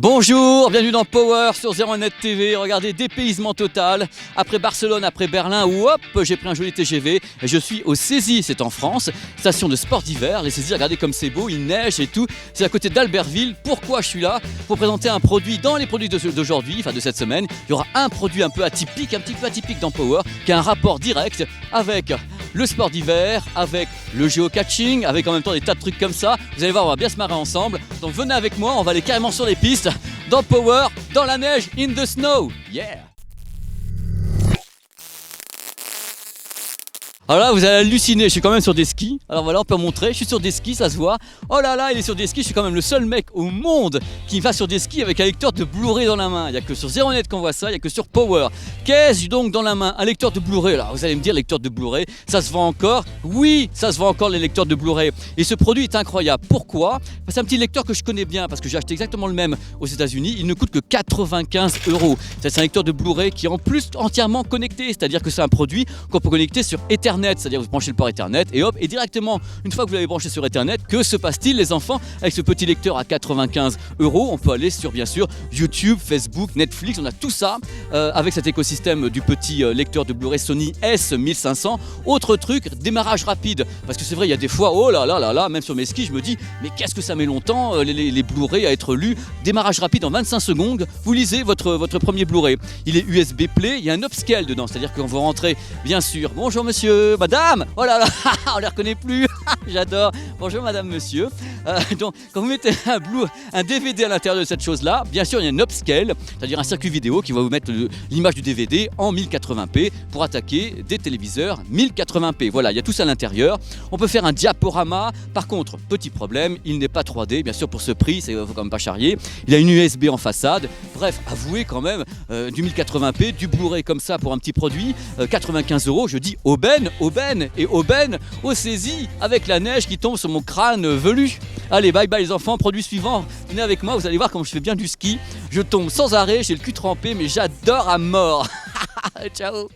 Bonjour, bienvenue dans Power sur 01net TV. Regardez, dépaysement total. Après Barcelone, après Berlin, hop, j'ai pris un joli TGV et je suis au Cési, c'est en France, station de sport d'hiver. Les Cési, regardez comme c'est beau, il neige et tout. C'est à côté d'Albertville. Pourquoi je suis là? Pour présenter un produit dans les produits d'aujourd'hui, enfin de cette semaine. Il y aura un produit un peu atypique, un petit peu atypique dans Power, qui a un rapport direct avec le sport d'hiver, avec le géocaching, avec en même temps des tas de trucs comme ça. Vous allez voir, on va bien se marrer ensemble. Donc venez avec moi, on va aller carrément sur les pistes. Dans Power, dans la neige, in the snow, yeah! Alors là, vous allez halluciner, je suis quand même sur des skis. Alors voilà, on peut montrer, je suis sur des skis, ça se voit. Oh là là, il est sur des skis, je suis quand même le seul mec au monde qui va sur des skis avec un lecteur de Blu-ray dans la main. Il n'y a que sur 01net qu'on voit ça, il n'y a que sur Power. Qu'est-ce donc dans la main? Un lecteur de Blu-ray. Alors vous allez me dire, lecteur de Blu-ray, ça se vend encore? Oui, ça se vend encore les lecteurs de Blu-ray. Et ce produit est incroyable. Pourquoi? C'est un petit lecteur que je connais bien parce que j'ai acheté exactement le même aux États-Unis. Il ne coûte que 95 €. C'est un lecteur de Blu-ray qui est en plus entièrement connecté, c'est-à-dire que c'est un produit qu'on peut connecter sur Ethernet. C'est-à-dire vous branchez le port Ethernet et hop, et directement, une fois que vous l'avez branché sur Ethernet, que se passe-t-il les enfants? Avec ce petit lecteur à 95 €, on peut aller sur bien sûr YouTube, Facebook, Netflix, on a tout ça avec cet écosystème du petit lecteur de Blu-ray Sony S1500. Autre truc, démarrage rapide, parce que c'est vrai, il y a des fois, oh là là là là, même sur mes skis, je me dis, mais qu'est-ce que ça met longtemps les Blu-ray à être lus? Démarrage rapide en 25 secondes, vous lisez votre premier Blu-ray. Il est USB Play, il y a un upscale dedans, c'est-à-dire que quand vous rentrez, bien sûr, bonjour monsieur, madame, oh là là, on les reconnaît plus, j'adore, bonjour madame, monsieur. Donc quand vous mettez un DVD à l'intérieur de cette chose-là, bien sûr il y a un upscale, c'est-à-dire un circuit vidéo qui va vous mettre l'image du DVD en 1080p pour attaquer des téléviseurs 1080p. Voilà, il y a tout ça à l'intérieur. On peut faire un diaporama. Par contre, petit problème, il n'est pas 3D, bien sûr pour ce prix, il ne faut quand même pas charrier. Il a une USB en façade. Bref, avouez quand même, du 1080p, du Blu-ray comme ça pour un petit produit, 95 €, je dis aubaine au Cési avec la neige qui tombe sur mon crâne velu. Allez, bye bye les enfants, produit suivant, venez avec moi, vous allez voir comment je fais bien du ski. Je tombe sans arrêt, j'ai le cul trempé, mais j'adore à mort. Ciao.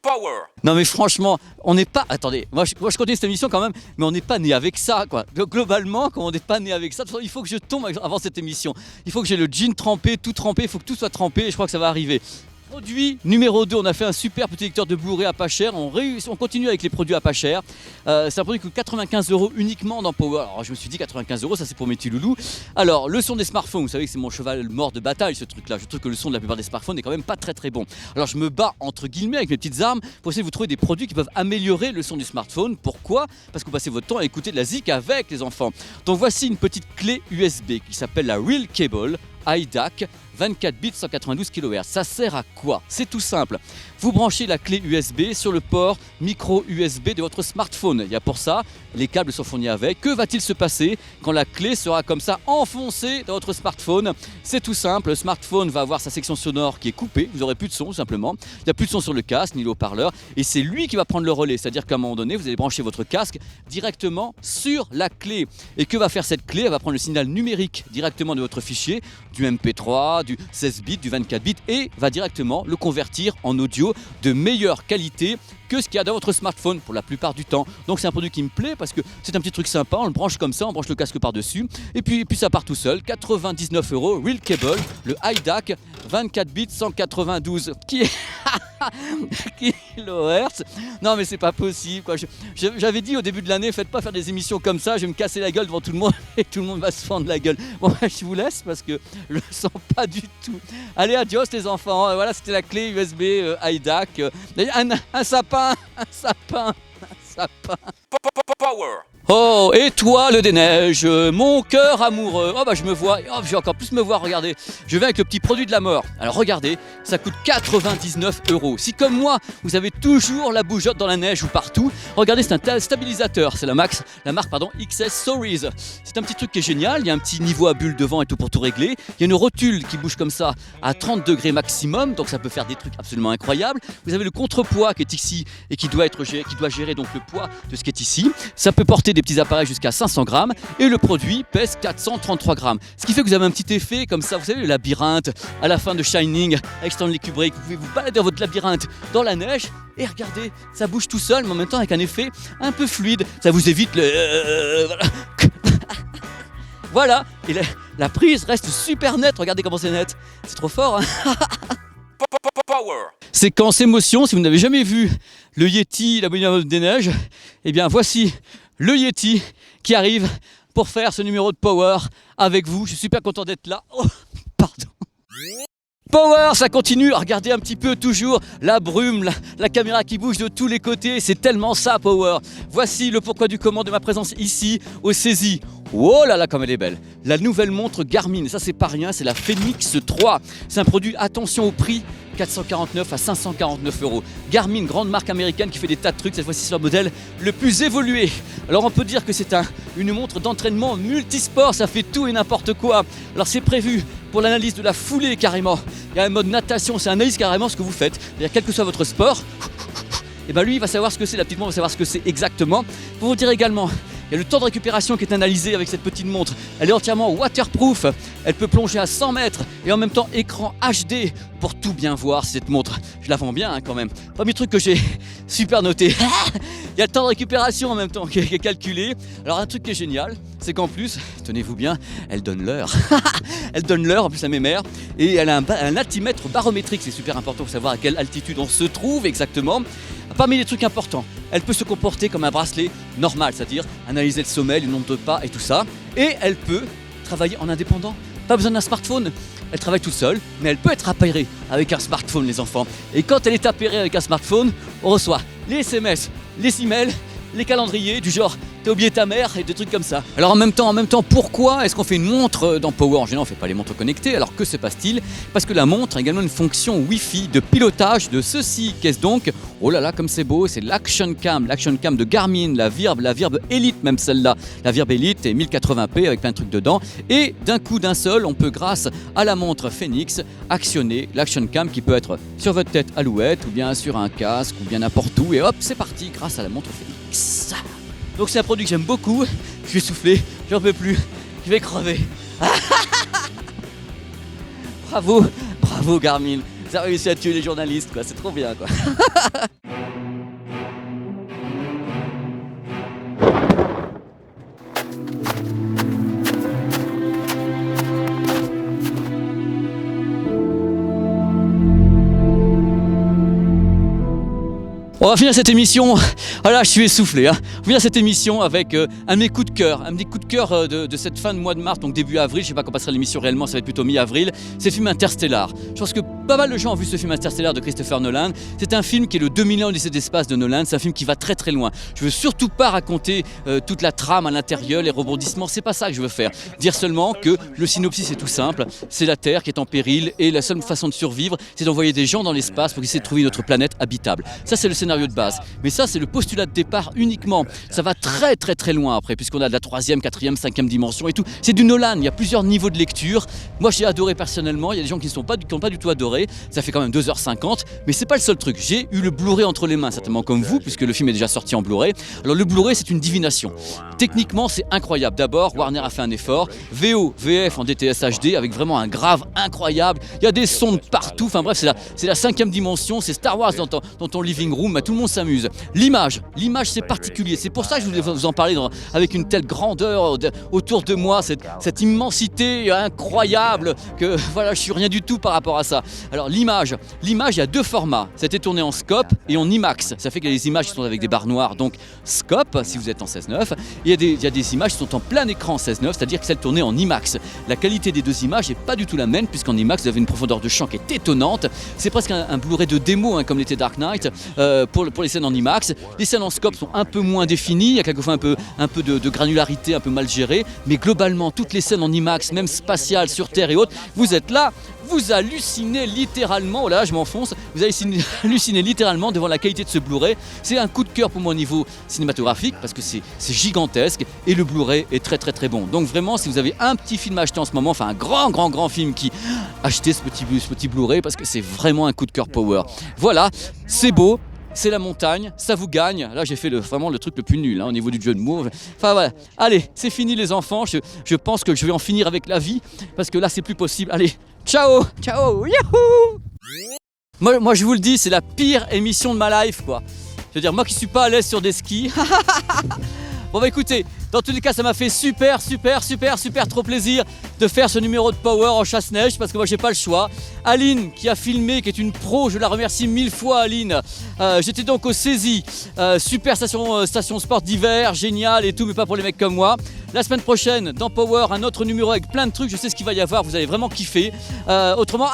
Power. Non mais franchement, on n'est pas... Attendez, moi je continue cette émission quand même, mais on n'est pas né avec ça quoi. Globalement, quand on n'est pas né avec ça, il faut que je tombe avant cette émission. Il faut que j'ai le jean trempé, tout trempé, il faut que tout soit trempé et je crois que ça va arriver. Produit numéro 2, on a fait un super petit lecteur de Blu-ray à pas cher, on continue avec les produits à pas cher. C'est un produit qui coûte 95 € uniquement dans Power. Alors je me suis dit 95 €, ça c'est pour mes petits loulous. Alors le son des smartphones, vous savez que c'est mon cheval mort de bataille ce truc-là. Je trouve que le son de la plupart des smartphones n'est quand même pas très très bon. Alors je me bats entre guillemets avec mes petites armes pour essayer de vous trouver des produits qui peuvent améliorer le son du smartphone. Pourquoi? Parce que vous passez votre temps à écouter de la zik avec les enfants. Donc voici une petite clé USB qui s'appelle la Real Cable iDAC 24 bits 192 kHz. Ça sert à quoi? C'est tout simple. Vous branchez la clé USB sur le port micro USB de votre smartphone. Il y a pour ça, les câbles sont fournis avec. Que va-t-il se passer quand la clé sera comme ça enfoncée dans votre smartphone? C'est tout simple. Le smartphone va avoir sa section sonore qui est coupée. Vous n'aurez plus de son tout simplement. Il n'y a plus de son sur le casque ni le haut-parleur. Et c'est lui qui va prendre le relais. C'est-à-dire qu'à un moment donné, vous allez brancher votre casque directement sur la clé. Et que va faire cette clé? Elle va prendre le signal numérique directement de votre fichier, du MP3, du 16 bits, du 24 bits et va directement le convertir en audio de meilleure qualité que ce qu'il y a dans votre smartphone pour la plupart du temps. Donc c'est un produit qui me plaît parce que c'est un petit truc sympa, on le branche comme ça, on branche le casque par-dessus et puis ça part tout seul. 99 €, Real Cable, le iDAC 24 bits 192 kHz. Non mais c'est pas possible quoi. J'avais dit au début de l'année, faites pas faire des émissions comme ça, je vais me casser la gueule devant tout le monde et tout le monde va se fendre la gueule. Bon je vous laisse parce que je le sens pas du tout. Allez adios les enfants, voilà c'était la clé USB iDAC. Un sapin. Power. Oh, étoile des neiges, mon cœur amoureux. Oh bah je me vois, oh, je vais encore plus me voir, regardez. Je viens avec le petit produit de la mort. Alors regardez, ça coûte 99 €. Si comme moi, vous avez toujours la bougeotte dans la neige ou partout, regardez, c'est un stabilisateur. C'est la marque XS Stories. C'est un petit truc qui est génial. Il y a un petit niveau à bulle devant et tout pour tout régler. Il y a une rotule qui bouge comme ça à 30 degrés maximum, donc ça peut faire des trucs absolument incroyables. Vous avez le contrepoids qui est ici et qui doit gérer donc le poids de ce qui est ici. Ça peut porter des petits appareils jusqu'à 500 grammes et le produit pèse 433 grammes. Ce qui fait que vous avez un petit effet comme ça, vous savez le labyrinthe à la fin de Shining avec Stanley Kubrick, vous pouvez vous balader dans votre labyrinthe dans la neige et regardez, ça bouge tout seul mais en même temps avec un effet un peu fluide, ça vous évite le... voilà. Voilà, et la prise reste super nette, regardez comment c'est net. C'est trop fort, hein. Séquence émotion, si vous n'avez jamais vu le Yeti, l'abominable des neiges, eh bien voici le Yeti qui arrive pour faire ce numéro de Power avec vous. Je suis super content d'être là. Oh, pardon. Power, ça continue, regardez un petit peu toujours la brume, la caméra qui bouge de tous les côtés, c'est tellement ça Power. Voici le pourquoi du comment de ma présence ici au Saisie. Oh là là comme elle est belle. La nouvelle montre Garmin, ça c'est pas rien, c'est la Phoenix 3. C'est un produit, attention au prix, 449 à 549 €. Garmin, grande marque américaine qui fait des tas de trucs, cette fois-ci c'est leur modèle le plus évolué. Alors on peut dire que c'est une montre d'entraînement multisport, ça fait tout et n'importe quoi. Alors c'est prévu pour l'analyse de la foulée carrément. Il y a un mode natation, c'est analyse carrément ce que vous faites. C'est-à-dire quel que soit votre sport, et ben lui il va savoir ce que c'est, la petite montre va savoir ce que c'est exactement. Pour vous dire également, il y a le temps de récupération qui est analysé avec cette petite montre. Elle est entièrement waterproof, elle peut plonger à 100 mètres et en même temps écran HD pour tout bien voir cette montre. Je la vends bien hein, quand même. Premier truc que j'ai super noté, il y a le temps de récupération en même temps qui est calculé. Alors un truc qui est génial, c'est qu'en plus, tenez-vous bien, elle donne l'heure. Elle donne l'heure en plus à mes mères et elle a un altimètre barométrique, c'est super important pour savoir à quelle altitude on se trouve exactement. Parmi les trucs importants, elle peut se comporter comme un bracelet normal, c'est-à-dire analyser le sommeil, le nombre de pas et tout ça. Et elle peut travailler en indépendant. Pas besoin d'un smartphone. Elle travaille toute seule, mais elle peut être appairée avec un smartphone, les enfants. Et quand elle est appairée avec un smartphone, on reçoit les SMS, les emails, les calendriers du genre t'as oublié ta mère et des trucs comme ça. Alors en même temps, pourquoi est-ce qu'on fait une montre dans Power? En général, on fait pas les montres connectées. Alors que se passe-t-il? Parce que la montre a également une fonction Wi-Fi de pilotage de ceci. Qu'est-ce donc? Oh là là, comme c'est beau, c'est l'Action Cam de Garmin, la Virbe Elite, même celle-là. La Virbe Elite est 1080p avec plein de trucs dedans. Et d'un coup d'un seul, on peut, grâce à la montre Phoenix, actionner l'Action Cam qui peut être sur votre tête Alouette ou bien sur un casque ou bien n'importe où. Et hop, c'est parti grâce à la montre Phoenix. Donc c'est un produit que j'aime beaucoup. Je vais souffler, j'en peux plus, je vais crever. Bravo Garmin, ça a réussi à tuer les journalistes quoi, c'est trop bien quoi. On va finir cette émission, voilà je suis essoufflé, hein. On va finir cette émission avec un de mes coups de cœur, un des coups de cœur de cette fin de mois de mars, donc début avril, je sais pas quand passera l'émission réellement, ça va être plutôt mi-avril, c'est le film Interstellar. Je pense que pas mal de gens ont vu ce film Interstellar de Christopher Nolan. C'est un film qui est le 2001 Odyssée d'espace de Nolan, c'est un film qui va très très loin. Je veux surtout pas raconter toute la trame à l'intérieur, les rebondissements, c'est pas ça que je veux faire. Dire seulement que le synopsis est tout simple, c'est la Terre qui est en péril et la seule façon de survivre, c'est d'envoyer des gens dans l'espace pour essayer de trouver notre planète habitable. Ça c'est le scénario de base. Mais ça, c'est le postulat de départ uniquement. Ça va très très très loin après, puisqu'on a de la 3e, 4e, 5e dimension et tout. C'est du Nolan, il y a plusieurs niveaux de lecture. Moi, j'ai adoré personnellement. Il y a des gens qui n'ont pas du tout adoré. Ça fait quand même 2h50, mais c'est pas le seul truc. J'ai eu le Blu-ray entre les mains, certainement comme vous, puisque le film est déjà sorti en Blu-ray. Alors le Blu-ray, c'est une divination. Techniquement, c'est incroyable. D'abord, Warner a fait un effort. VO, VF en DTS HD, avec vraiment un grave incroyable. Il y a des sons de partout. Enfin bref, c'est la 5e dimension. C'est Star Wars dans ton living room. Tout le monde s'amuse. L'image c'est particulier. C'est pour ça que je voulais vous en parler avec une telle grandeur autour de moi, cette immensité incroyable que voilà, je suis rien du tout par rapport à ça. Alors l'image, il y a deux formats. C'était tourné en scope et en IMAX. Ça fait qu'il y a des images qui sont avec des barres noires, donc scope si vous êtes en 16:9. Il y a des images qui sont en plein écran 16:9, c'est-à-dire que celles tournées en IMAX. La qualité des deux images n'est pas du tout la même, puisqu'en IMAX vous avez une profondeur de champ qui est étonnante. C'est presque un Blu-ray de démo, hein, comme l'était Dark Knight, pour les scènes en IMAX. Les scènes en scope sont un peu moins définies, il y a quelquefois un peu de granularité, un peu mal gérée, mais globalement toutes les scènes en IMAX, même spatiales, sur Terre et autres, vous êtes là, vous hallucinez littéralement, oh là je m'enfonce, vous hallucinez littéralement devant la qualité de ce Blu-ray. C'est un coup de cœur pour moi au niveau cinématographique parce que c'est gigantesque et le Blu-ray est très très très bon. Donc vraiment, si vous avez un petit film à acheter en ce moment, enfin un grand film qui achetez ce petit Blu-ray parce que c'est vraiment un coup de cœur power. Voilà, c'est beau. C'est la montagne, ça vous gagne. Là, j'ai fait vraiment le truc le plus nul, hein, au niveau du jeu de mots. Enfin voilà, allez, c'est fini les enfants. Je pense que je vais en finir avec la vie parce que là, c'est plus possible. Allez, ciao, youhou. Moi, je vous le dis, c'est la pire émission de ma life, quoi. Je veux dire, moi qui suis pas à l'aise sur des skis. Bon bah écoutez, Dans tous les cas, ça m'a fait super trop plaisir de faire ce numéro de Power en chasse-neige parce que moi j'ai pas le choix. Aline qui a filmé, qui est une pro, je la remercie 1000 fois Aline. J'étais donc au Saisi, super station sport d'hiver, génial et tout, mais pas pour les mecs comme moi. La semaine prochaine, dans Power, un autre numéro avec plein de trucs, je sais ce qu'il va y avoir, vous allez vraiment kiffer. Autrement,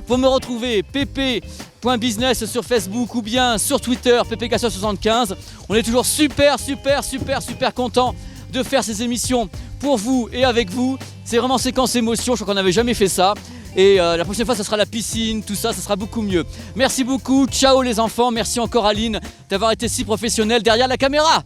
pour me retrouver, pp.business sur Facebook ou bien sur Twitter, ppk75. On est toujours super content de faire ces émissions pour vous et avec vous. C'est vraiment séquence émotion, je crois qu'on n'avait jamais fait ça. Et la prochaine fois, ça sera la piscine, tout ça, ça sera beaucoup mieux. Merci beaucoup, ciao les enfants, merci encore Aline d'avoir été si professionnelle derrière la caméra.